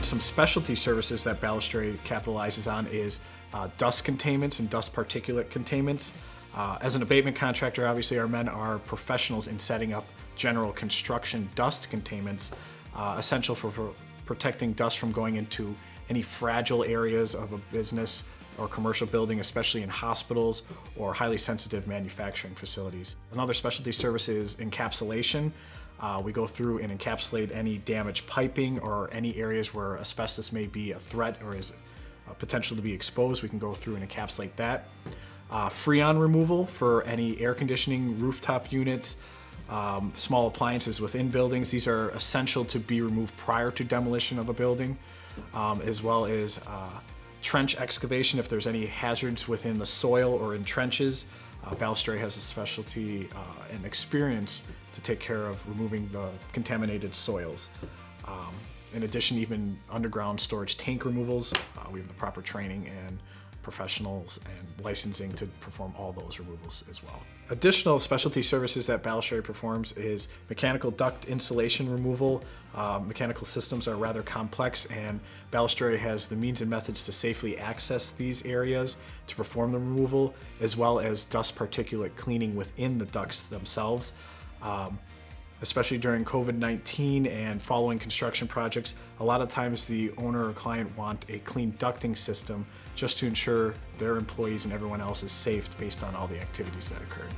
Some specialty services that Balestrieri capitalizes on is dust containments and dust particulate containments. As an abatement contractor, obviously our men are professionals in setting up general construction dust containments, essential for protecting dust from going into any fragile areas of a business or commercial building, especially in hospitals or highly sensitive manufacturing facilities. Another specialty service is encapsulation. We go through and encapsulate any damaged piping or any areas where asbestos may be a threat or is potential to be exposed. We can go through and encapsulate that. Freon removal for any air conditioning, rooftop units, small appliances within buildings. These are essential to be removed prior to demolition of a building, as well as trench excavation if there's any hazards within the soil or in trenches. Balestrieri has a specialty and experience to take care of removing the contaminated soils. In addition, even underground storage tank removals, we have the proper training and professionals and licensing to perform all those removals as well. Additional specialty services that Balestrieri performs is mechanical duct insulation removal. Mechanical systems are rather complex, and Balestrieri has the means and methods to safely access these areas to perform the removal, as well as dust particulate cleaning within the ducts themselves. Especially during COVID-19 and following construction projects, a lot of times the owner or client want a clean ducting system just to ensure their employees and everyone else is safe based on all the activities that occurred.